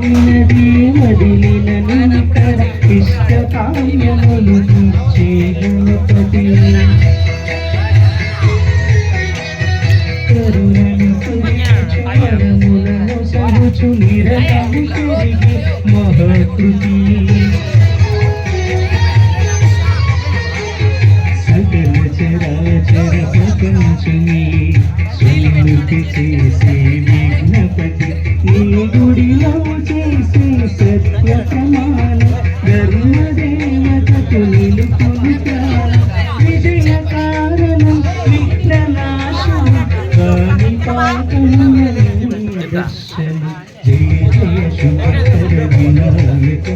వదిలినది వదిలిన నింతర ఇష్టకామ్యములు ఇచ్చే గణపతి కరుణను పరములను సరుచు నిరతము తిరిగి మహాకృతి సకల చరాచర ప్రపంచమే సుముఖి చేసే విఘ్నపతి ఈ గుడిలో చేసే సత్య ప్రమాణ ధర్మదేవతకు నిలుపుట విజయ కారణం విఘ్ననాశనం కాని పాపములను దర్శనం జయ జయ శుభకర వినాయక